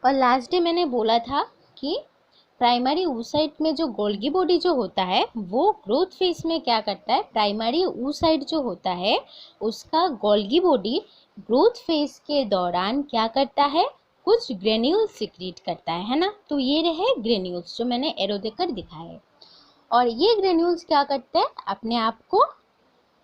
और last day मैंने बोला था कि प्राइमरी oocyte में जो गोल्गी बॉडी जो होता है वो ग्रोथ फेज में क्या करता है, प्राइमरी oocyte जो होता है उसका गोल्गी बॉडी ग्रोथ फेज के दौरान क्या करता है, कुछ ग्रेन्यूल सिक्रीट करता है ना। तो ये रहे ग्रेन्यूल्स जो मैंने एरो देकर दिखाए है। और ये ग्रेन्यूल्स क्या करते हैं, अपने आप को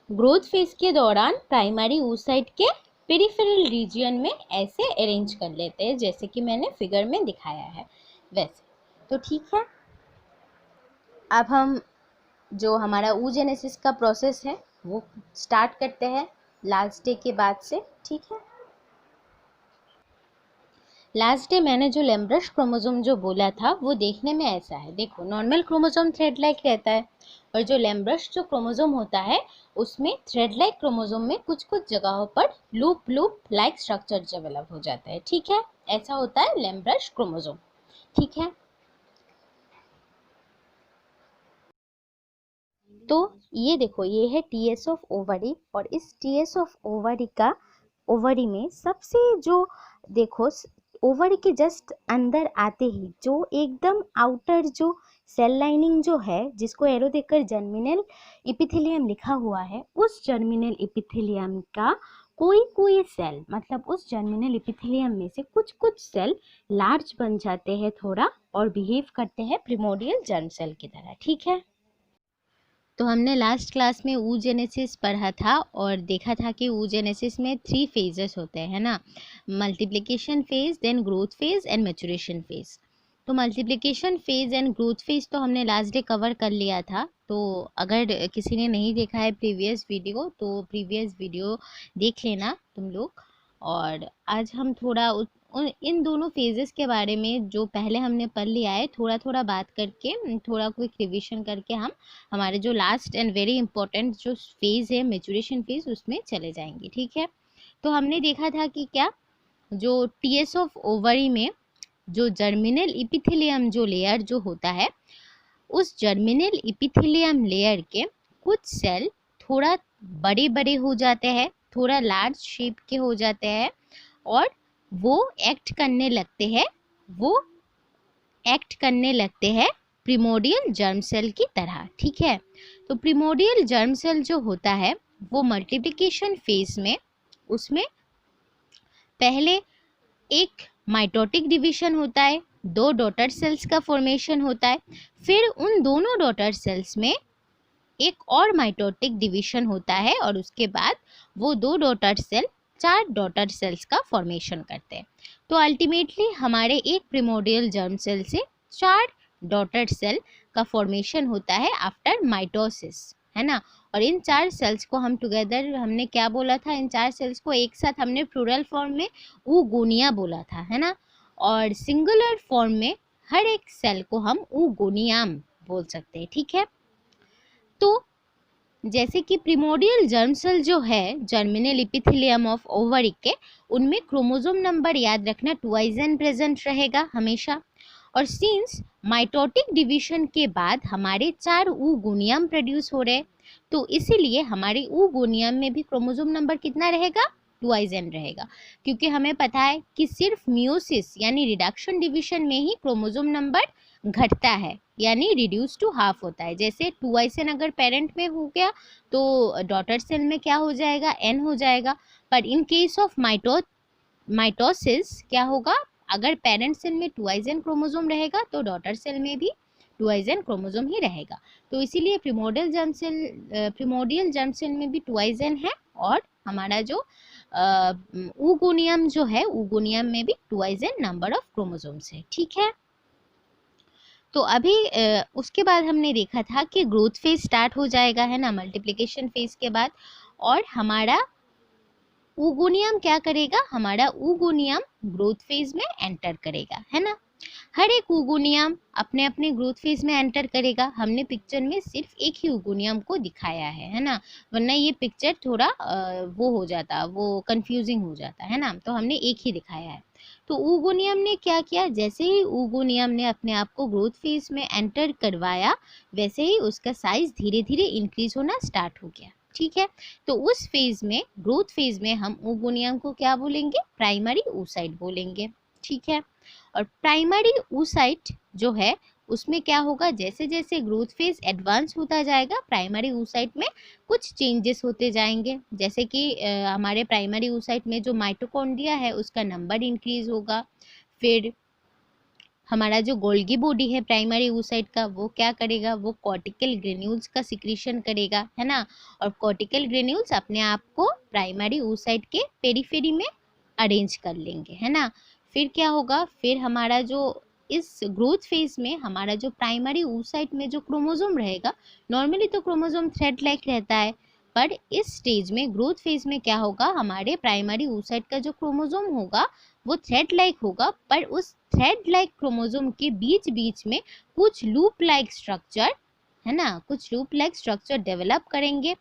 ग्रोथ फेज के दौरान प्राइमरी oocyte के पेरिफेरल रीजियन में ऐसे अरेंज कर लेते हैं जैसे कि मैंने फिगर में दिखाया है वैसे। तो ठीक है, अब हम जो हमारा oogenesis का प्रोसेस है वो स्टार्ट करते हैं लास्ट डे के बाद से। ठीक है, लास्ट डे मैंने जो लेम्ब्रश क्रोमोसोम जो बोला था वो देखने में ऐसा है। देखो, नॉर्मल क्रोमोसोम थ्रेड लाइक रहता है और जो लेम्ब्रश जो क्रोमोसोम होता है उसमें थ्रेड लाइक क्रोमोसोम में कुछ कुछ जगहों पर loop loop like structure develop हो जाता है। ठीक है, ऐसा होता है लेम्ब्रश क्रोमोसोम। ठीक है, तो ये देखो, ये है टीएस ऑफ ओवरी और इस टीएस ऑफ ओवरी का ओवरी में सबसे जो देखो ओवरी के जस्ट अंदर आते ही जो एकदम आउटर जो सेल लाइनिंग जो है जिसको एरो देकर जर्मिनल इपिथेलियम लिखा हुआ है, उस जर्मिनल इपिथेलियम का कोई कोई सेल, मतलब उस जर्मिनल इपिथेलियम में से कुछ कुछ सेल लार्ज बन जाते हैं थोड़ा और बिहेव करते हैं प्रिमोडियल जर्म सेल की तरह। ठीक है, तो हमने लास्ट क्लास में oogenesis पढ़ा था और देखा था कि oogenesis में 3 फेजेस होते हैं ना, multiplication phase, then growth phase and maturation phase. तो multiplication phase and growth phase तो हमने लास्ट डे कवर कर लिया था। तो अगर किसी ने नहीं देखा है प्रीवियस वीडियो तो प्रीवियस वीडियो देख लेना तुम लोग। और आज हम थोड़ा इन दोनों फेजेस के बारे में जो पहले हमने पढ़ लिया है थोड़ा थोड़ा बात करके, थोड़ा क्विक रिविजन करके हम हमारे जो लास्ट एंड वेरी इंपॉर्टेंट जो फेज है मैच्योरेशन फेज उसमें चले जाएंगे। ठीक है, तो हमने देखा था कि क्या जो टीएस ऑफ ओवरी में जो जर्मिनल इपिथेलियम जो लेयर जो होता है, उस जर्मिनल इपिथेलियम लेयर के कुछ सेल थोड़ा बड़े बड़े हो जाते हैं, थोड़ा लार्ज शेप के हो जाते हैं और वो एक्ट करने लगते हैं प्रिमोडियल जर्म सेल की तरह। ठीक है, तो प्रिमोडियल जर्म सेल जो होता है वो मल्टीप्लिकेशन फेज में उसमें पहले एक माइटोटिक डिवीजन होता है, 2 डॉटर सेल्स का फॉर्मेशन होता है, फिर उन दोनों डॉटर सेल्स में एक और माइटोटिक डिवीजन होता है और उसके बाद वो 2 डॉटर सेल 4 डॉटर सेल्स का फॉर्मेशन करते हैं। तो अल्टीमेटली हमारे एक प्रिमोडियल जर्म सेल से 4 डॉटर सेल का फॉर्मेशन होता है आफ्टर माइटोसिस, है ना। और इन 4 सेल्स को हम टुगेदर, हमने क्या बोला था, इन 4 सेल्स को एक साथ हमने प्लूरल फॉर्म में ऊगोनिया बोला था, है ना। और सिंगुलर फॉर्म में हर एक सेल को हम ऊगोनियाम बोल सकते हैं। ठीक है, तो जैसे कि प्रिमोडियल जर्म सेल जो है जर्मिनल इपिथेलियम ऑफ ओवरी के, उनमें क्रोमोसोम नंबर याद रखना 2n प्रेजेंट रहेगा हमेशा। और सिंस माइटोटिक डिवीजन के बाद हमारे 4 oogoनियम प्रोड्यूस हो रहे, तो इसीलिए हमारे oogoनियम में भी क्रोमोसोम नंबर कितना रहेगा, 2n रहेगा। क्योंकि हमें पता है कि सिर्फ मियोसिस यानी रिडक्शन डिवीजन में ही क्रोमोसोम नंबर घटता है यानी रिड्यूस टू हाफ होता है। जैसे 2n अगर पेरेंट में हो गया तो डॉटर सेल में क्या हो जाएगा, n हो जाएगा। पर इन केस ऑफ माइटोसिस क्या होगा, अगर पेरेंट सेल में 2n क्रोमोसोम रहेगा तो डॉटर सेल में भी 2n क्रोमोसोम ही रहेगा। तो इसीलिए प्रिमोडियल जर्म सेल में भी 2n है और हमारा जो oogoनियम जो है, oogoनियम में भी 2n नंबर ऑफ क्रोमोसोम्स है। ठीक है, तो अभी उसके बाद हमने देखा था कि ग्रोथ फेज स्टार्ट हो जाएगा, है ना, मल्टीप्लिकेशन फेज के बाद। और हमारा oogoनियम क्या करेगा, हमारा oogoनियम ग्रोथ फेज में एंटर करेगा, है ना। हर एक oogoनियम अपने अपने ग्रोथ फेज में एंटर करेगा। हमने पिक्चर में सिर्फ एक ही oogoनियम को दिखाया है ना, वरना ये पिक्चर थोड़ा वो हो जाता, वो कंफ्यूजिंग हो जाता, है ना। तो हमने एक ही दिखाया है। तो oogoनियम ने क्या किया, जैसे ही oogoनियम ने अपने आप को ग्रोथ फेज में एंटर करवाया वैसे ही उसका साइज धीरे धीरे इंक्रीज होना स्टार्ट हो गया। ठीक है, तो उस फेज में, ग्रोथ फेज में हम oogoनियम को क्या बोलेंगे, प्राइमरी oocyte बोलेंगे। ठीक है। और प्राइमरी oocyte जो है उसमें क्या होगा, जैसे जैसे ग्रोथ फेज एडवांस होता जाएगा प्राइमरी oocyte में कुछ चेंजेस होते जाएंगे, जैसे कि हमारे प्राइमरी oocyte में जो माइटोकॉन्ड्रिया है उसका नंबर इंक्रीज होगा। फिर हमारा जो गोल्गी बॉडी है प्राइमरी oocyte का वो क्या करेगा, वो कॉर्टिकल ग्रेन्यूल्स का सिक्रीशन करेगा, है ना। और कॉर्टिकल ग्रेन्यूल्स अपने आप को प्राइमरी oocyte के पेरिफेरी में अरेंज कर लेंगे, है ना। फिर क्या होगा, फिर हमारा जो इस ग्रोथ फेज में हमारा जो प्राइमरी oocyte में जो क्रोमोसोम रहेगा, नॉर्मली तो क्रोमोसोम थ्रेड लाइक रहता है, पर इस स्टेज में ग्रोथ फेज में क्या होगा, हमारे प्राइमरी oocyte का जो क्रोमोसोम होगा वो थ्रेड लाइक होगा, पर उस थ्रेड लाइक क्रोमोसोम के बीच बीच में कुछ लूप लाइक स्ट्रक्चर, है ना, कुछ लूप लाइक स्ट्रक्चर डेवलप करेंगे,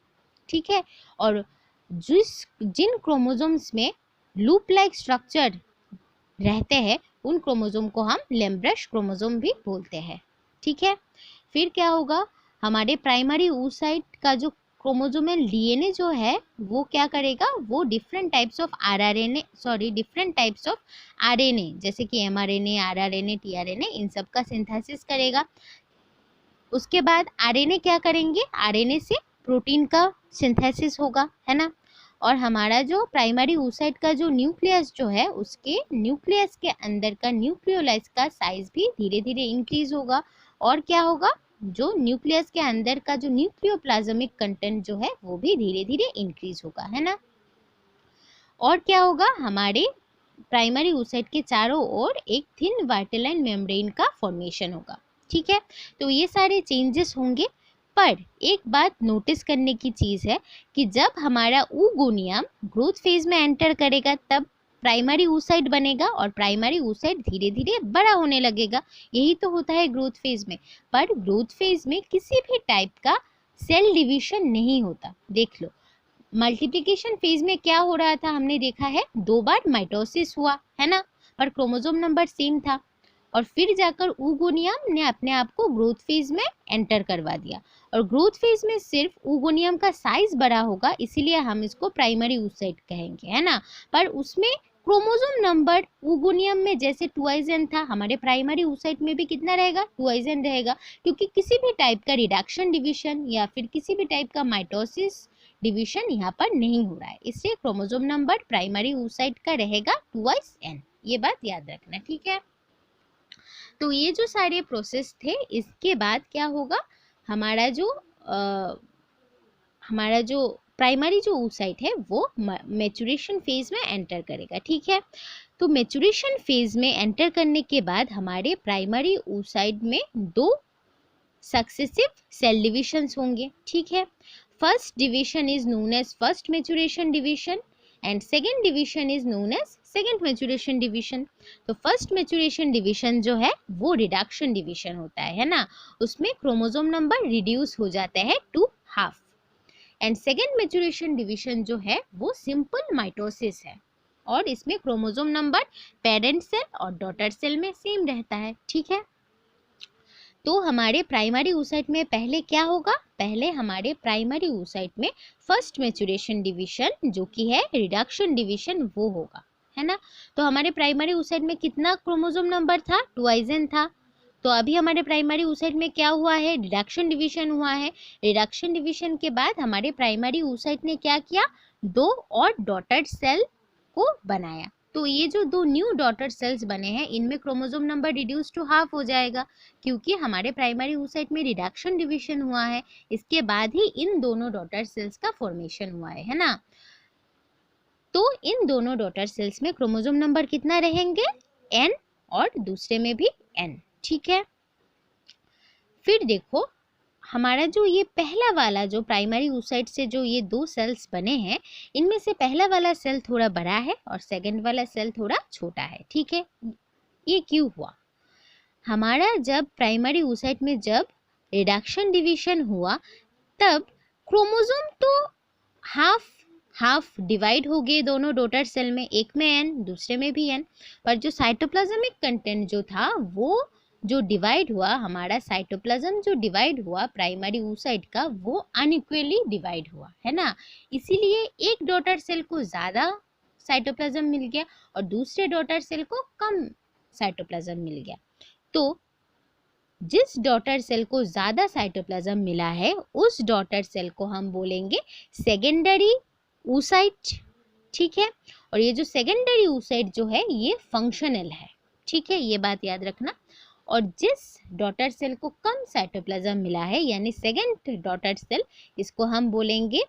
ठीक है। और जिन क्रोमोसोम्स में लूप लाइक स्ट्रक्चर रहते हैं उन क्रोमोसोम को हम लेम्ब्रश क्रोमोसोम भी बोलते हैं, ठीक है। फिर क्या होगा, हमारे प्राइमरी oocyte का जो क्रोमोसोमल डीएनए जो है वो क्या करेगा, वो डिफरेंट टाइप्स ऑफ आरएनए जैसे कि एमआरएनए, आरआरएनए, टीआरएनए, इन सब का सिंथेसिस करेगा। उसके बाद आरएनए क्या करेंगे, आरएनए से प्रोटीन का सिंथेसिस होगा, है ना। और हमारा जो प्राइमरी oocyte का जो न्यूक्लियस जो है उसके न्यूक्लियस के अंदर का न्यूक्लियोलाइस का साइज भी धीरे धीरे इंक्रीज होगा। और क्या होगा, जो न्यूक्लियस के अंदर का जो न्यूक्लियोप्लाज्मिक कंटेंट जो है वो भी धीरे धीरे इंक्रीज होगा, है ना। और क्या होगा, हमारे प्राइमरी oocyte के चारों ओर एक थिन वाइटेलाइन मेम्ब्रेन का फॉर्मेशन होगा, ठीक है। तो ये सारे चेंजेस होंगे, पर एक बात नोटिस करने की चीज है कि जब हमारा oogonia ग्रोथ फेज में एंटर करेगा तब प्राइमरी oocyte बनेगा और प्राइमरी oocyte धीरे धीरे बड़ा होने लगेगा, यही तो होता है ग्रोथ फेज में। पर ग्रोथ फेज में किसी भी टाइप का सेल डिवीजन नहीं होता, देख लो। मल्टीप्लिकेशन फेज में क्या हो रहा था, हमने देखा है 2 बार माइटोसिस हुआ, है ना, पर क्रोमोसोम नंबर सेम था। और फिर जाकर oogonia ने अपने आप को ग्रोथ फेज में एंटर करवा दिया, और ग्रोथ फेज में सिर्फ oogonia का साइज बड़ा होगा, इसीलिए हम इसको प्राइमरी oocyte कहेंगे, है ना। पर उसमें क्रोमोसोम नंबर oogonia में जैसे 2n था, हमारे प्राइमरी oocyte में भी कितना रहेगा, 2n रहेगा, क्योंकि किसी भी टाइप का रिडक्शन डिवीजन या फिर किसी भी टाइप का माइटोसिस डिवीजन यहाँ पर नहीं हो रहा है, इसलिए क्रोमोसोम नंबर प्राइमरी oocyte का रहेगा 2n, ये बात याद रखना, ठीक है। तो ये जो सारे प्रोसेस थे, इसके बाद क्या होगा, हमारा जो प्राइमरी जो oocyte है वो मैच्योरेशन फेज में एंटर करेगा, ठीक है। तो मैच्योरेशन फेज में एंटर करने के बाद हमारे प्राइमरी oocyte में 2 सक्सेसिव सेल डिविजन्स होंगे, ठीक है। First division is known as first maturation division and second division is known as second maturation division. तो फर्स्ट मैच्योरेशन डिवीजन जो है वो रिडक्शन डिवीजन होता है ना, उसमें क्रोमोसोम नंबर रिड्यूस हो जाता है to half. And second maturation division जो है वो सिंपल माइटोसिस है, और इसमें क्रोमोसोम नंबर पेरेंट सेल और डॉटर सेल में सेम रहता है, ठीक है। तो हमारे प्राइमरी oocyte में पहले क्या होगा, पहले हमारे प्राइमरी oocyte में फर्स्ट मैच्योरेशन डिवीजन जो कि है रिडक्शन डिवीजन वो होगा, है ना। तो हमारे प्राइमरी oocyte में कितना क्रोमोसोम नंबर था, 2n था। तो अभी हमारे प्राइमरी oocyte में क्या हुआ है, रिडक्शन डिवीजन हुआ है। रिडक्शन डिवीजन के बाद हमारे प्राइमरी oocyte ने क्या किया, 2 और डॉटर सेल को बनाया। तो ये जो 2 न्यू डॉटर सेल्स बने हैं इनमें chromosome number reduce to half हो जाएगा, क्योंकि हमारे प्राइमरी oocyte में रिडक्शन डिवीजन हुआ है, इसके बाद ही इन दोनों डॉटर सेल्स का फॉर्मेशन हुआ है ना। तो इन दोनों डॉटर सेल्स में क्रोमोसोम नंबर कितना रहेंगे, n, और दूसरे में भी n, ठीक है। फिर देखो हमारा जो ये पहला वाला जो प्राइमरी oocyte से जो ये 2 सेल्स बने हैं, इनमें से पहला वाला सेल थोड़ा बड़ा है और सेकंड वाला सेल थोड़ा छोटा है, ठीक है। ये क्यों हुआ, हमारा जब प्राइमरी oocyte में जब रिडक्शन डिवीजन हुआ तब क्रोमोसोम तो हाफ डिवाइड हो गए दोनों डॉटर सेल में, एक में n दूसरे में भी n, पर जो साइटोप्लाज्मिक कंटेंट जो था वो जो डिवाइड हुआ, हमारा साइटोप्लाज्म जो डिवाइड हुआ प्राइमरी oocyte का वो अनइक्वली डिवाइड हुआ, है ना। इसीलिए एक डॉटर सेल को ज़्यादा साइटोप्लाज्म मिल गया और दूसरे डॉटर सेल को कम साइटोप्लाज्म मिल गया। तो जिस डॉटर सेल को ज़्यादा साइटोप्लाज्म मिला है उस डॉटर सेल को हम बोलेंगे सेकेंडरी oocyte, ठीक है। और ये जो सेकेंडरी oocyte जो है ये फंक्शनल है, ठीक है, ये बात याद रखना। और जिस डॉटर सेल को कम साइटोप्लाज्म मिला है यानी सेकेंड डॉटर सेल, इसको हम बोलेंगे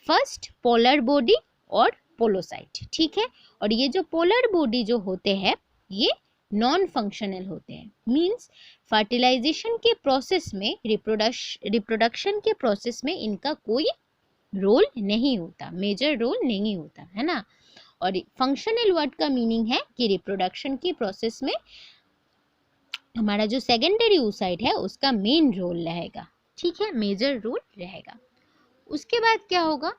फर्स्ट पोलर बॉडी और पोलोसाइट, ठीक है। और ये जो पोलर बॉडी जो होते हैं ये नॉन फंक्शनल होते हैं, मींस फर्टिलाइजेशन के प्रोसेस में, रिप्रोडक्शन के प्रोसेस में इनका कोई रोल नहीं होता, मेजर रोल नहीं होता, है ना। और फंक्शनल वर्ड का मीनिंग है कि रिप्रोडक्शन की प्रोसेस में हमारा जो सेकेंडरी oocyte है उसका मेन रोल रहेगा, ठीक है, मेजर रोल रहेगा। उसके बाद क्या होगा,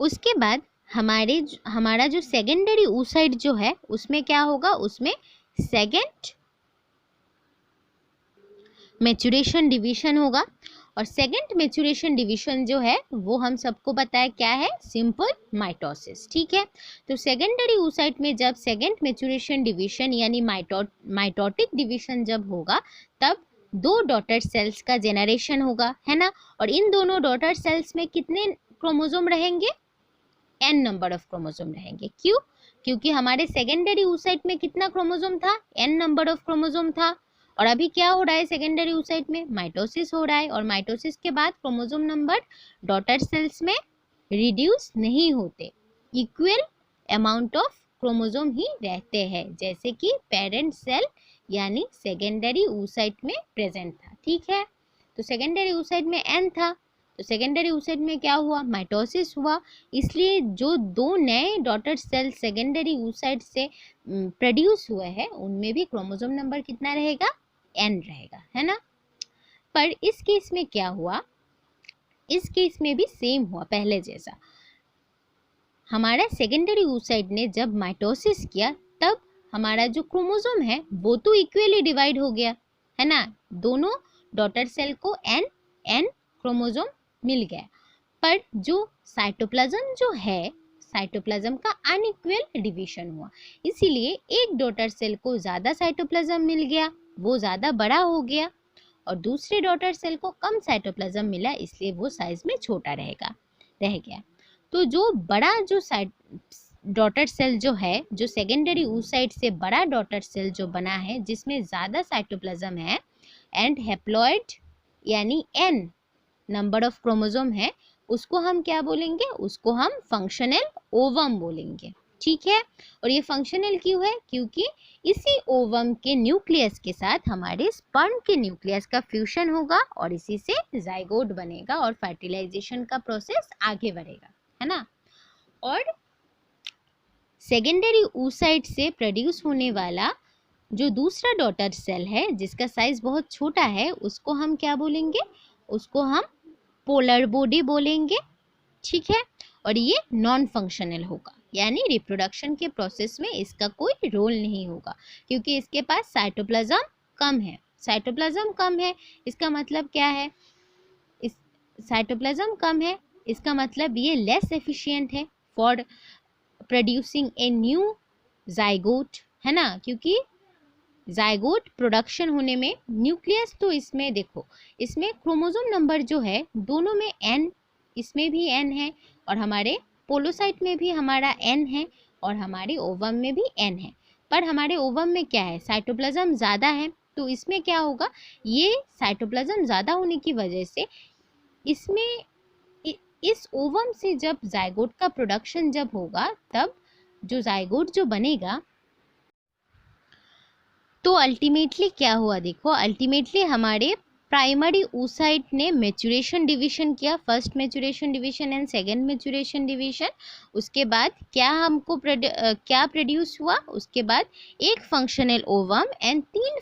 उसके बाद हमारा जो सेकेंडरी oocyte जो है उसमें क्या होगा, उसमें सेकेंड मैच्योरेशन डिवीजन होगा। और सेकेंड मैच्योरेशन डिवीजन जो है वो हम सबको पता है क्या है, सिंपल माइटोसिस, ठीक है। तो सेकेंडरी oocyte में जब सेकेंड मैच्योरेशन डिवीजन यानी माइटोटिक डिवीजन जब होगा तब 2 डॉटर सेल्स का जेनरेशन होगा, है ना। और इन दोनों डॉटर सेल्स में कितने क्रोमोसोम रहेंगे, n नंबर ऑफ क्रोमोसोम रहेंगे। क्यों, क्योंकि हमारे सेकेंडरी oocyte में कितना क्रोमोसोम था, n नंबर ऑफ क्रोमोसोम था। और अभी क्या हो रहा है सेकेंडरी oocyte में, माइटोसिस हो रहा है। और माइटोसिस के बाद क्रोमोसोम नंबर डॉटर सेल्स में रिड्यूस नहीं होते, इक्वल अमाउंट ऑफ क्रोमोसोम ही रहते हैं, जैसे कि पेरेंट सेल यानी सेकेंडरी oocyte में प्रेजेंट था, ठीक है। तो सेकेंडरी oocyte में n था, तो सेकेंडरी oocyte में क्या हुआ, माइटोसिस हुआ, इसलिए जो 2 नए डॉटर सेल सेकेंडरी oocyte से प्रोड्यूस हुए हैं उनमें भी क्रोमोसोम नंबर कितना रहेगा, n रहेगा, है ना। पर इस केस में क्या हुआ, इस केस में भी सेम हुआ पहले जैसा। हमारा सेकेंडरी oocyte ने जब माइटोसिस किया तब हमारा जो क्रोमोसोम है वो तो इक्वली डिवाइड हो गया, है ना, दोनों डॉटर सेल को n क्रोमोसोम मिल गया। पर जो साइटोप्लाज्म जो है, साइटोप्लाज्म का अनइक्वल डिवीजन हुआ, इसीलिए एक डॉटर सेल को ज़्यादा साइटोप्लाज्म मिल गया, वो ज़्यादा बड़ा हो गया, और दूसरे डॉटर सेल को कम साइटोप्लाज्म मिला, इसलिए वो साइज में छोटा रह गया। तो जो बड़ा जो डॉटर सेल जो है, जो सेकेंडरी oocyte से बड़ा डॉटर सेल जो बना है जिसमें ज़्यादा साइटोप्लाज्म है एंड हैप्लॉइड यानी n नंबर ऑफ क्रोमोसोम है, उसको हम क्या बोलेंगे, उसको हम फंक्शनल ओवम बोलेंगे, ठीक है। और ये फंक्शनल क्यों है, क्योंकि इसी ओवम के न्यूक्लियस के साथ हमारे स्पर्म के न्यूक्लियस का फ्यूजन होगा और इसी से जाइगोट बनेगा और फर्टिलाइजेशन का प्रोसेस आगे बढ़ेगा, है ना। और सेकेंडरी oocyte से प्रोड्यूस होने वाला जो दूसरा डॉटर सेल है जिसका साइज बहुत छोटा है उसको हम क्या बोलेंगे, उसको हम पोलर बॉडी बोलेंगे, ठीक है। और ये नॉन फंक्शनल होगा, यानी रिप्रोडक्शन के प्रोसेस में इसका कोई रोल नहीं होगा, क्योंकि इसके पास साइटोप्लाज्म कम है। साइटोप्लाज्म कम है इसका मतलब क्या है, इस साइटोप्लाज्म कम है इसका मतलब ये लेस एफिशिएंट है for producing a new zygote, है ना। क्योंकि जाइगोट प्रोडक्शन होने में न्यूक्लियस, तो इसमें देखो, इसमें क्रोमोसोम नंबर जो है दोनों में n, इसमें भी n है और हमारे पोलोसाइट में भी हमारा n है और हमारे ओवम में भी n है। पर हमारे ओवम में क्या है, साइटोप्लाज्म ज़्यादा है, तो इसमें क्या होगा, ये साइटोप्लाज्म ज़्यादा होने की वजह से इसमें इस ओवम से जब जाइगोट का प्रोडक्शन जब होगा तब जो जाइगोट जो बनेगा, तो अल्टीमेटली क्या हुआ, देखो अल्टीमेटली हमारे प्राइमरी oocyte ने मैच्योरेशन डिवीजन किया, first maturation division and second maturation division. उसके बाद क्या हमको क्या प्रोड्यूस हुआ, उसके बाद एक functional ovum and 3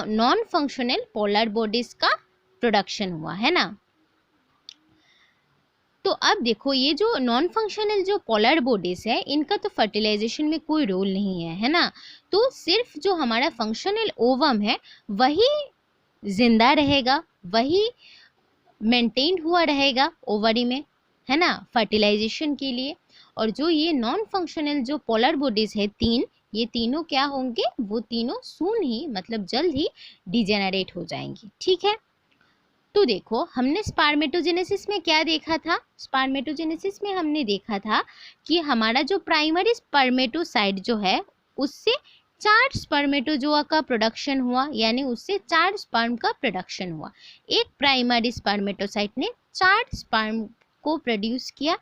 non functional polar bodies का प्रोडक्शन हुआ, है ना। तो अब देखो ये जो नॉन फंक्शनल जो पोलर बॉडीज है इनका तो फर्टिलाइजेशन में कोई रोल नहीं है ना। तो सिर्फ जो हमारा फंक्शनल ओवम है वही जिंदा रहेगा, वही मेंटेन्ड हुआ रहेगा ओवरी में, है ना, फर्टिलाइजेशन के लिए। और जो ये नॉन फंक्शनल जो पोलर बॉडीज है तीन, ये तीनों क्या होंगे, वो तीनों सून ही मतलब जल्द ही डिजेनरेट हो जाएंगी। ठीक है, तो देखो हमने स्पर्मेटोजेनेसिस में क्या देखा था, स्पर्मेटोजेनेसिस में हमने देखा था कि हमारा जो प्राइमरी स्पर्मेटोसाइट जो है उससे 4 स्पर्मेटोजोआ का प्रोडक्शन हुआ, यानी उससे 4 स्पर्म का प्रोडक्शन हुआ। एक प्राइमरी स्पर्मेटोसाइट ने 4 स्पर्म को प्रोड्यूस किया।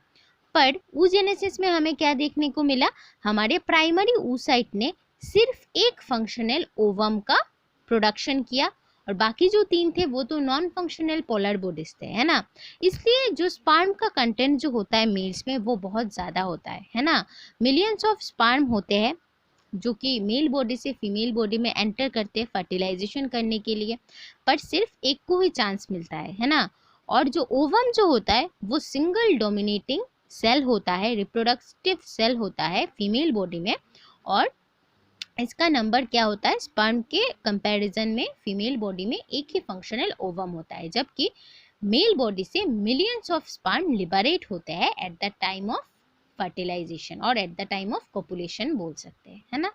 पर oogenesis में हमें क्या देखने को मिला, हमारे प्राइमरी oocyte ने सिर्फ एक फंक्शनल ओवम का प्रोडक्शन किया और बाकी जो 3 थे वो तो नॉन फंक्शनल पोलर बॉडीज थे, है ना। इसलिए जो स्पर्म का कंटेंट जो होता है मेल्स में वो बहुत ज़्यादा होता है ना। मिलियंस ऑफ स्पर्म होते हैं जो कि मेल बॉडी से फीमेल बॉडी में एंटर करते हैं फर्टिलाइजेशन करने के लिए, पर सिर्फ एक को ही चांस मिलता है ना। और जो ओवम जो होता है वो सिंगल डोमिनेटिंग सेल होता है, रिप्रोडक्टिव सेल होता है फीमेल बॉडी में, और इसका नंबर क्या होता है, स्पर्म के कंपैरिजन में फीमेल बॉडी में एक ही फंक्शनल ओवम होता है, जबकि मेल बॉडी से मिलियंस ऑफ स्पर्म लिबरेट होते हैं at the time of fertilisation और at the time of copulation बोल सकते हैं, है ना।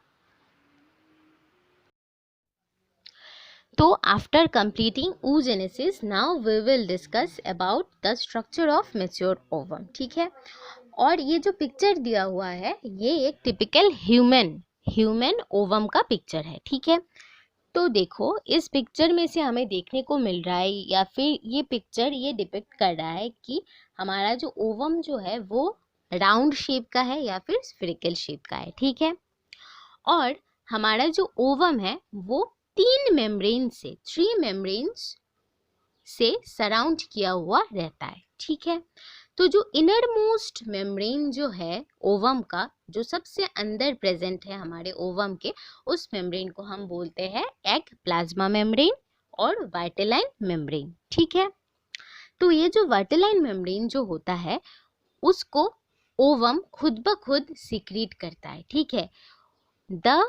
तो after completing oogenesis now we will discuss about the structure of mature ovum. ठीक है, और ये जो पिक्चर दिया हुआ है ये एक टिपिकल ह्यूमन ओवम का पिक्चर है। ठीक है, तो देखो इस पिक्चर में से हमें देखने को मिल रहा है या फिर ये पिक्चर ये डिपिक्ट कर रहा है कि हमारा जो ओवम जो है वो राउंड शेप का है या फिर स्फेरिकल शेप का है। ठीक है, और हमारा जो ओवम है वो 3 मेम्ब्रेन्स से सराउंड किया हुआ रहता है। ठीक है, तो जो इनर मोस्ट मेम्ब्रेन जो है ओवम का, जो सबसे अंदर प्रेजेंट है हमारे ओवम के, उस मेम्ब्रेन को हम बोलते हैं एग प्लाज्मा मेम्ब्रेन और वाइटेलाइन मेम्ब्रेन। ठीक है, तो ये जो वाइटेलाइन मेम्ब्रेन जो होता है उसको ओवम खुद ब खुद सिक्रीट करता है। ठीक है, the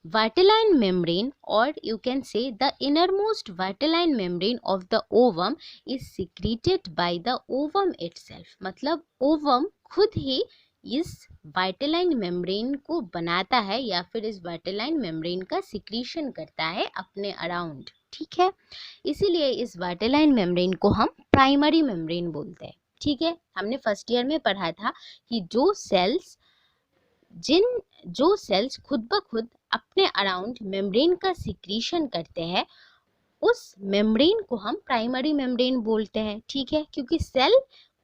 vitelline membrane, or you can say the innermost vitelline membrane of the ovum is secreted by the ovum itself। मतलब ओवम खुद ही इस vitelline membrane को बनाता है या फिर इस vitelline membrane का सिक्रीशन करता है अपने अराउंड। ठीक है, इसीलिए इस vitelline membrane को हम प्राइमरी मेम्ब्रेन बोलते हैं। ठीक है, हमने फर्स्ट ईयर में पढ़ा था कि जो सेल्स खुद ब खुद अपने अराउंड मेम्ब्रेन का सिक्रीशन करते हैं उस मेम्ब्रेन को हम प्राइमरी मेम्ब्रेन बोलते हैं। ठीक है, क्योंकि सेल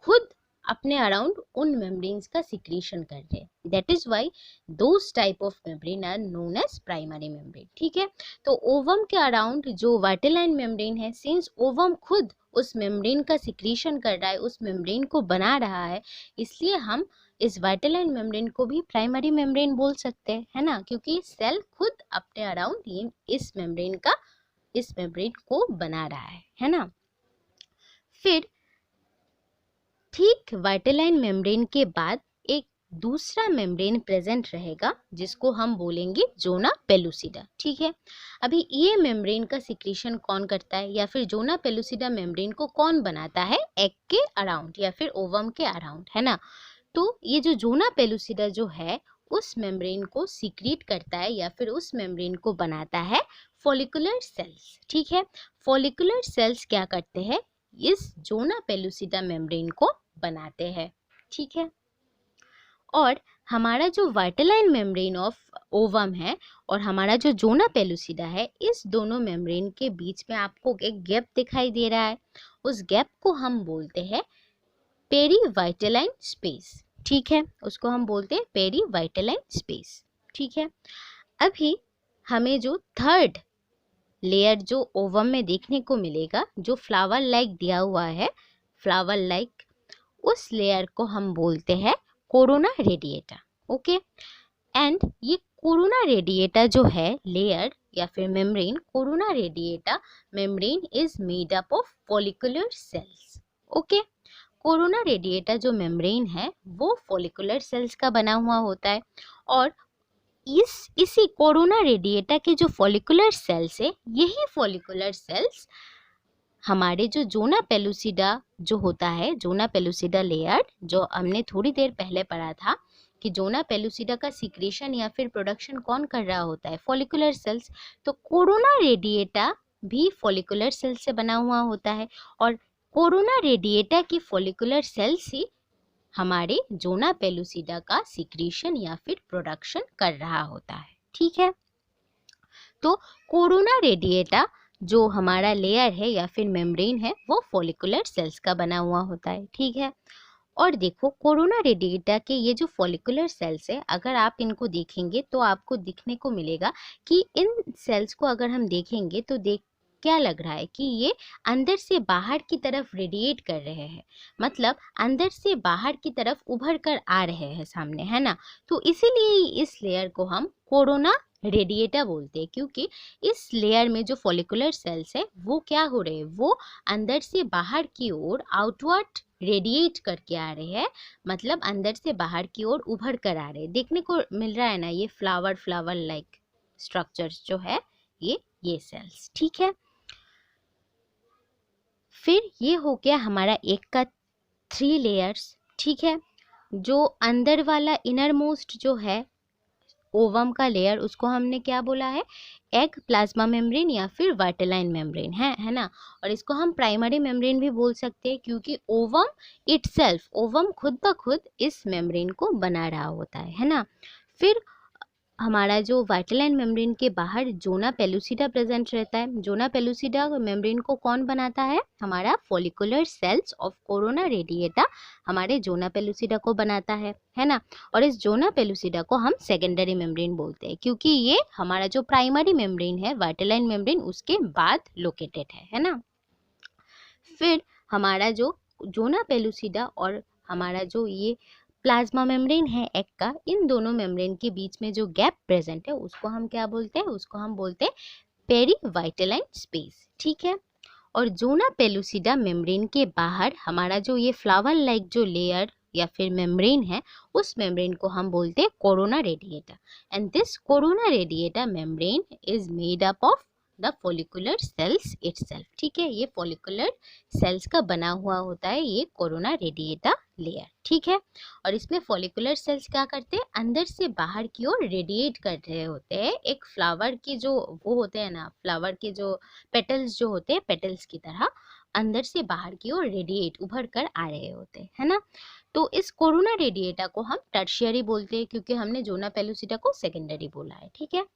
खुद अपने अराउंड उन मेम्ब्रेन्स का सिक्रीशन करते हैं, that is why those type of membrane are known as primary membrane. ठीक है, तो ओवम के अराउंड जो वाइटेलाइन मेम्ब्रेन है, सिंस ओवम खुद उस मेम्ब्रेन का सिक्रीशन कर रहा है, उस मेम्ब्रेन को बना रहा है, इसलिए हम इस वाइटेलाइन मेम्ब्रेन को भी प्राइमरी मेम्ब्रेन बोल सकते हैं, है ना, क्योंकि सेल खुद अपने अराउंड इस मेम्ब्रेन को बना रहा है ना। फिर ठीक वाइटेलाइन मेम्ब्रेन के बाद एक दूसरा मेम्ब्रेन प्रेजेंट रहेगा जिसको हम बोलेंगे जोना पेलुसिडा। ठीक है, अभी ये मेम्ब्रेन का सिक्रीशन कौन करता है या फिर जोना पेलुसिडा मेम्ब्रेन को कौन बनाता है, एग के अराउंड या फिर ओवम के अराउंड, है ना। तो ये जो जोना पेलुसिडा जो है उस मेम्ब्रेन को सीक्रेट करता है या फिर उस मेम्ब्रेन को बनाता है फॉलिकुलर सेल्स। ठीक है, फॉलिकुलर सेल्स क्या करते हैं, इस जोना पेलुसिडा मेम्ब्रेन को बनाते हैं। ठीक है, और हमारा जो वाइटेलाइन मेम्ब्रेन ऑफ ओवम है और हमारा जो जोना पेलुसिडा है, इस दोनों मेम्ब्रेन के बीच में आपको एक गैप दिखाई दे रहा है, उस गैप को हम बोलते हैं पेरीवाइटेलाइन स्पेस। ठीक है, उसको हम बोलते हैं पेरीवाइटेलाइन स्पेस। ठीक है, अभी हमें जो थर्ड लेयर जो ओवम में देखने को मिलेगा, जो फ्लावर लाइक दिया हुआ है, फ्लावर लाइक, उस लेयर को हम बोलते हैं कोरोना रेडिएटा। ओके, एंड ये कोरोना रेडिएटा जो है लेयर या फिर membrane, corona radiata membrane is made up of follicular cells. Okay, corona radiata जो मेम्ब्रेन है वो फॉलिकुलर सेल्स का बना हुआ होता है, और इसी कोरोना रेडिएटा के जो फॉलिकुलर सेल्स है, यही फॉलिकुलर सेल्स हमारे जो जोना पेलुसिडा जो होता है, जोना पेलुसिडा लेयर जो हमने थोड़ी देर पहले पढ़ा था कि जोना पेलुसिडा का सीक्रेशन या फिर प्रोडक्शन कौन कर रहा होता है, फॉलिकुलर सेल्स। तो कोरोना रेडिएटा भी फॉलिकुलर सेल से बना हुआ होता है और कोरोना रेडिएटा की फॉलिकुलर सेल्स ही हमारे जोना पेलुसिडा का सीक्रेशन या फिर प्रोडक्शन कर रहा होता है, ठीक है। तो कोरोना रेडिएटा जो हमारा लेयर है या फिर मेम्ब्रेन है वो फॉलिकुलर सेल्स का बना हुआ होता है, ठीक है। और देखो कोरोना रेडिएटा के ये जो फॉलिकुलर सेल्स है, अगर आप इनको देखेंगे तो आपको दिखने को मिलेगा कि इन सेल्स को अगर हम देखेंगे तो क्या लग रहा है कि ये अंदर से बाहर की तरफ रेडिएट कर रहे हैं, मतलब अंदर से बाहर की तरफ उभर कर आ रहे हैं सामने, है ना। तो इसीलिए इस लेयर को हम कोरोना रेडिएटा बोलते हैं, क्योंकि इस लेयर में जो फॉलिकुलर सेल्स है वो क्या हो रहे हैं, वो अंदर से बाहर की ओर आउटवर्ड रेडिएट करके आ रहे हैं, मतलब अंदर से बाहर की ओर उभर कर आ रहे हैं। देखने को मिल रहा है ना ये फ्लावर लाइक स्ट्रक्चर्स जो है ये सेल्स, ठीक है। फिर ये हो गया हमारा एक का 3 लेयर्स, ठीक है। जो अंदर वाला इनर मोस्ट जो है ओवम का लेयर, उसको हमने क्या बोला है, एग प्लाज्मा मेम्ब्रेन या फिर वाइटेलाइन मेम्ब्रेन है ना। और इसको हम प्राइमरी मेम्ब्रेन भी बोल सकते हैं, क्योंकि ओवम इटसेल्फ, ओवम खुद ब खुद इस मेम्ब्रेन को बना रहा होता है ना। फिर हमारा जो वाइटेलाइन मेम्ब्रेन के बाहर जोना पेलुसिडा प्रेजेंट रहता है। जोना पेलुसिडा मेम्ब्रेन को कौन बनाता है, हमारा follicular cells of corona radiata हमारे जोना पेलुसिडा को बनाता है ना। और इस जोना पेलुसिडा को हम सेकेंडरी मेम्ब्रेन बोलते हैं, क्योंकि ये हमारा जो प्राइमरी मेम्ब्रेन है वाइटेलाइन मेम्ब्रेन उसके बाद लोकेटेड है ना। फिर हमारा जो जोना पेलुसिडा और हमारा जो ये प्लाज्मा मेम्ब्रेन है एग का, इन दोनों मेम्ब्रेन के बीच में जो गैप प्रेजेंट है उसको हम क्या बोलते हैं, उसको हम बोलते हैं पेरीवाइटेलाइन स्पेस, ठीक है। और जोना पेलुसिडा मेम्ब्रेन के बाहर हमारा जो ये फ्लावर लाइक जो लेयर या फिर मेम्ब्रेन है, उस मेम्ब्रेन को हम बोलते हैं corona radiata. And this corona radiata membrane is made up of the follicular cells itself, ठीक है। ये फॉलिकुलर सेल्स का बना हुआ होता है ये कोरोना रेडिएटा लेयर, ठीक है। और इसमें फॉलिकुलर सेल्स क्या करते हैं, अंदर से बाहर की ओर रेडिएट कर रहे होते हैं, एक फ्लावर की जो वो होते हैं ना, फ्लावर के जो पेटल्स जो होते हैं, पेटल्स की तरह अंदर से बाहर की ओर रेडिएट उभर कर आ रहे होते हैं, है ना। तो इस कोरोना रेडिएटा को हम टर्शियरी बोलते हैं, क्योंकि हमने जोना पेलुसिडा को सेकेंडरी बोला है, ठीक है।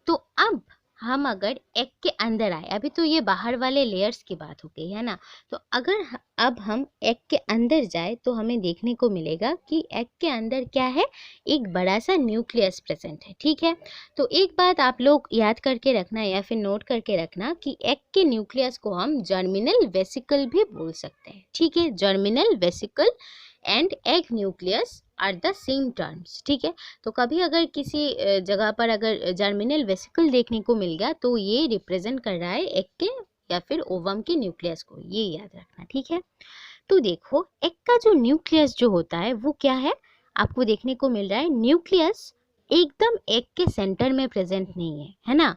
तो अब हम अगर एग के अंदर आए, अभी तो ये बाहर वाले लेयर्स की बात हो गई है ना, तो अगर अब हम एग के अंदर जाए तो हमें देखने को मिलेगा कि एग के अंदर क्या है, एक बड़ा सा न्यूक्लियस प्रेजेंट है, ठीक है। तो एक बात आप लोग याद करके रखना या फिर नोट करके रखना कि एग के न्यूक्लियस को हम जर्मिनल वेसिकल भी बोल सकते हैं, ठीक है। Germinal vesicle and egg nucleus are the same terms, ठीक है। तो कभी अगर किसी जगह पर अगर जर्मिनल वेसिकल देखने को मिल गया तो ये रिप्रेजेंट कर रहा है एग के या फिर ओवम के न्यूक्लियस को, ये याद रखना, ठीक है। तो देखो एग का जो न्यूक्लियस जो होता है वो क्या है, आपको देखने को मिल रहा है न्यूक्लियस एकदम एग के सेंटर में प्रेजेंट नहीं है ना।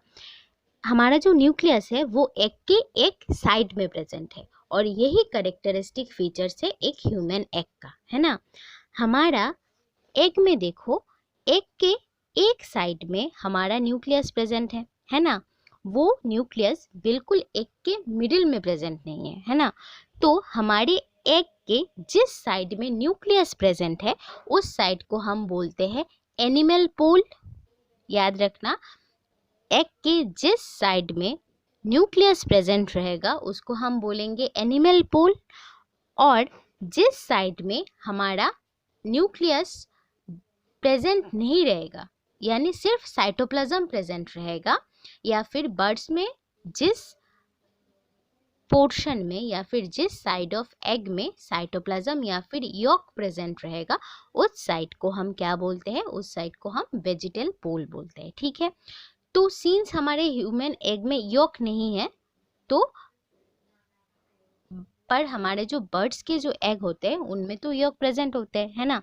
हमारा जो न्यूक्लियस है वो एग के एक साइड में प्रेजेंट है, और यही कैरेक्टरिस्टिक फीचर्स है एक ह्यूमन एग का, है ना। हमारा एग में देखो, एग के एक साइड में हमारा न्यूक्लियस प्रेजेंट है ना। वो न्यूक्लियस बिल्कुल एग के मिडिल में प्रेजेंट नहीं है ना। तो हमारे एग के जिस साइड में न्यूक्लियस प्रेजेंट है उस साइड को हम बोलते हैं एनिमल पोल। याद रखना, एग के जिस साइड में न्यूक्लियस प्रेजेंट रहेगा उसको हम बोलेंगे एनिमल पोल, और जिस साइड में हमारा न्यूक्लियस प्रेजेंट नहीं रहेगा, यानी सिर्फ साइटोप्लाज्म प्रेजेंट रहेगा, या फिर बर्ड्स में जिस पोर्शन में या फिर जिस साइड ऑफ एग में साइटोप्लाज्म या फिर यॉक प्रेजेंट रहेगा उस साइड को हम क्या बोलते हैं, उस साइड को हम वेजिटल पोल बोलते हैं, ठीक है। तो सिंस हमारे ह्यूमन एग में यॉक नहीं है, तो पर हमारे जो बर्ड्स के जो एग होते हैं उनमें तो यॉक प्रेजेंट होते हैं, है ना।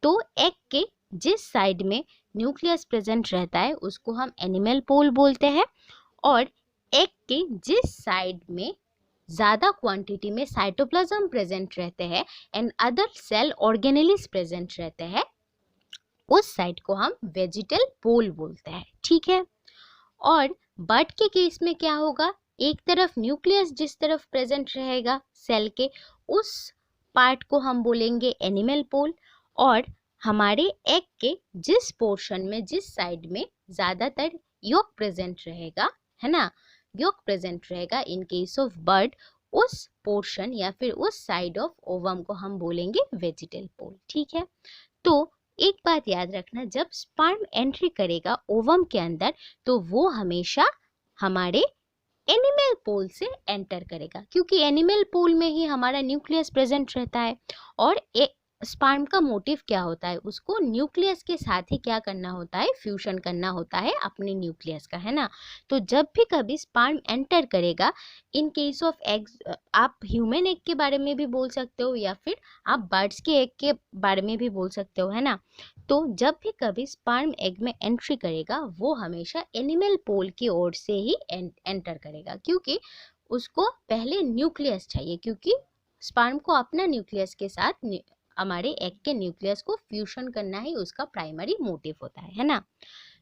तो एग के जिस साइड में न्यूक्लियस प्रेजेंट रहता है उसको हम एनिमल पोल बोलते हैं, और एग के जिस साइड में ज़्यादा क्वांटिटी में साइटोप्लाज्म प्रेजेंट रहते हैं and other cell organelles present रहते हैं, उस साइड को हम वेजिटल पोल बोलते हैं, ठीक है। और बर्ड के केस में क्या होगा, एक तरफ न्यूक्लियस जिस तरफ प्रेजेंट रहेगा सेल के, उस पार्ट को हम बोलेंगे एनिमल पोल, और हमारे एग के जिस पोर्शन में, जिस साइड में ज़्यादातर योक प्रेजेंट रहेगा, है ना, योक प्रेजेंट रहेगा इन केस ऑफ बर्ड, उस पोर्शन या फिर उस साइड ऑफ ओवम को हम बोलेंगे वेजिटल पोल, ठीक है। तो एक बात याद रखना, जब स्पर्म एंट्री करेगा ओवम के अंदर तो वो हमेशा हमारे एनिमल पोल से एंटर करेगा, क्योंकि एनिमल पोल में ही हमारा न्यूक्लियस प्रेजेंट रहता है। और स्पर्म का मोटिव क्या होता है, उसको न्यूक्लियस के साथ ही क्या करना होता है, फ्यूजन करना होता है अपने न्यूक्लियस का, है ना। तो जब भी कभी स्पर्म एंटर करेगा, इन केस ऑफ एग्स, आप ह्यूमन एग के बारे में भी बोल सकते हो या फिर आप बर्ड्स के एग के बारे में भी बोल सकते हो, है ना। तो जब भी कभी स्पर्म एग में एंट्री करेगा वो हमेशा एनिमल पोल की ओर से ही एंटर करेगा, क्योंकि उसको पहले न्यूक्लियस चाहिए, क्योंकि स्पर्म को अपना न्यूक्लियस के साथ हमारे एग के न्यूक्लियस को फ्यूजन करना ही उसका प्राइमरी मोटिव होता है ना।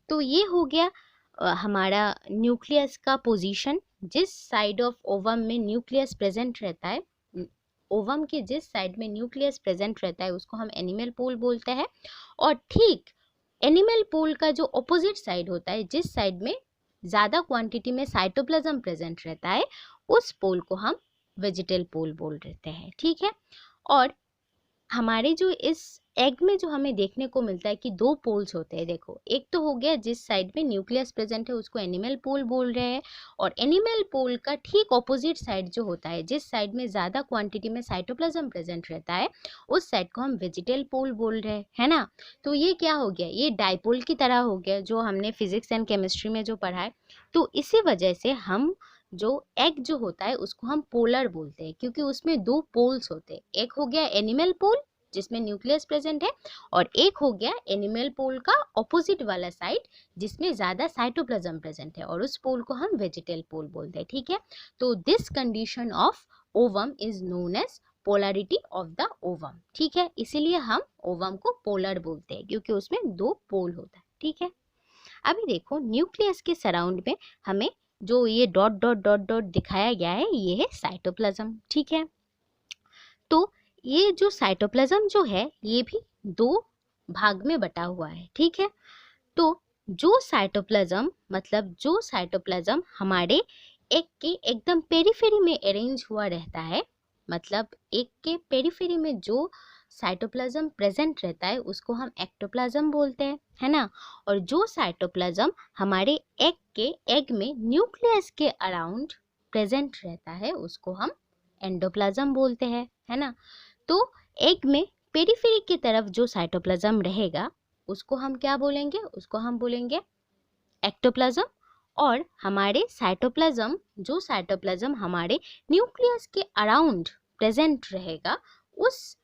तो ये हो गया हमारा न्यूक्लियस का पोजीशन, जिस साइड ऑफ ओवम में न्यूक्लियस प्रेजेंट रहता है, ओवम के जिस साइड में न्यूक्लियस प्रेजेंट रहता है उसको हम एनिमल पोल बोलते हैं। और ठीक एनिमल पोल का जो ऑपोजिट साइड होता है, जिस साइड में ज़्यादा क्वांटिटी में साइटोप्लाज्म प्रेजेंट रहता है, उस पोल को हम वेजिटल पोल बोल रहते हैं, ठीक है। और हमारे जो इस एग में जो हमें देखने को मिलता है कि दो पोल्स होते हैं, देखो, एक तो हो गया जिस साइड में न्यूक्लियस प्रेजेंट है उसको एनिमल पोल बोल रहे हैं, और एनिमल पोल का ठीक ऑपोजिट साइड जो होता है, जिस साइड में ज़्यादा क्वांटिटी में साइटोप्लाज्म प्रेजेंट रहता है, उस साइड को हम वेजिटल पोल बोल रहे हैं, है ना। तो ये क्या हो गया, ये डाइपोल की तरह हो गया जो हमने फिजिक्स एंड केमिस्ट्री में जो पढ़ा है। तो इसी वजह से हम जो एग जो होता है उसको हम पोलर बोलते हैं, क्योंकि उसमें दो पोल्स होते हैं, एक हो गया एनिमल पोल जिसमें न्यूक्लियस प्रेजेंट है, और एक हो गया एनिमल पोल का ऑपोजिट वाला साइड जिसमें ज़्यादा साइटोप्लाज्म प्रेजेंट है, और उस पोल को हम वेजिटल पोल बोलते हैं, ठीक है। तो this condition of ovum is known as polarity of the ovum, ठीक है। इसीलिए हम ओवम को पोलर बोलते हैं, क्योंकि उसमें दो पोल होता है, ठीक है। अभी देखो न्यूक्लियस के सराउंड में हमें जो ये डॉट डॉट डॉट डॉट दिखाया गया है, ये है साइटोप्लाज्म, ठीक है। तो ये जो साइटोप्लाज्म जो है ये भी दो भाग में बटा हुआ है, ठीक है। तो जो साइटोप्लाज्म हमारे एक के एकदम पेरिफेरी में अरेंज हुआ रहता है, मतलब एक के पेरिफेरी में जो साइटोप्लाज्म प्रेजेंट रहता है उसको हम एक्टोप्लाज्म बोलते हैं, है ना। और जो साइटोप्लाज्म हमारे एग में न्यूक्लियस के अराउंड प्रेजेंट रहता है उसको हम एंडोप्लाज्म बोलते हैं, है ना। तो एग में पेरिफेरी की तरफ जो साइटोप्लाज्म रहेगा उसको हम क्या बोलेंगे, उसको हम बोलेंगे एक्टोप्लाज्म। और हमारे साइटोप्लाज्म हमारे न्यूक्लियस के अराउंड प्रेजेंट रहेगा, उस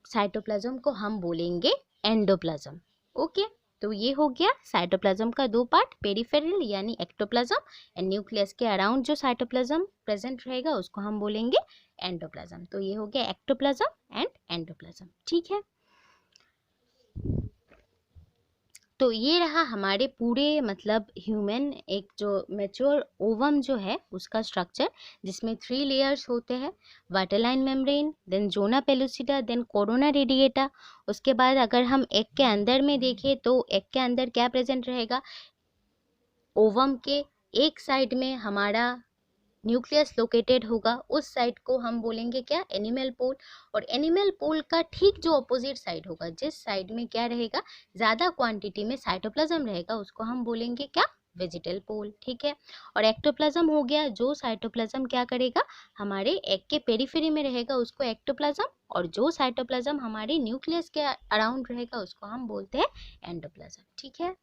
साइटोप्लाज्म को हम बोलेंगे एंडोप्लाज्म, ओके। तो ये हो गया साइटोप्लाज्म का दो पार्ट, पेरिफेरल यानी एक्टोप्लाज्म, एंड न्यूक्लियस के अराउंड जो साइटोप्लाज्म प्रेजेंट रहेगा उसको हम बोलेंगे एंडोप्लाज्म। तो ये हो गया एक्टोप्लाज्म एंड एंडोप्लाज्म, ठीक है। तो ये रहा हमारे पूरे मतलब ह्यूमन एक जो मैच्योर ओवम जो है उसका स्ट्रक्चर, जिसमें 3 लेयर्स होते हैं, vitelline membrane, then zona pellucida, then corona radiata. उसके बाद अगर हम एग के अंदर में देखें तो एग के अंदर क्या प्रेजेंट रहेगा, ओवम के एक साइड में हमारा न्यूक्लियस लोकेटेड होगा, उस साइड को हम बोलेंगे क्या, एनिमल पोल। और एनिमल पोल का ठीक जो अपोजिट साइड होगा, जिस साइड में क्या रहेगा, ज़्यादा क्वांटिटी में साइटोप्लाज्म रहेगा, उसको हम बोलेंगे क्या, वेजिटल पोल, ठीक है। और एक्टोप्लाज्म हो गया जो साइटोप्लाज्म क्या करेगा, हमारे एग के पेरिफेरी में रहेगा उसको एक्टोप्लाज्म, और जो साइटोप्लाज्म हमारे न्यूक्लियस के अराउंड रहेगा उसको हम बोलते हैं एंडोप्लाज्म, ठीक है।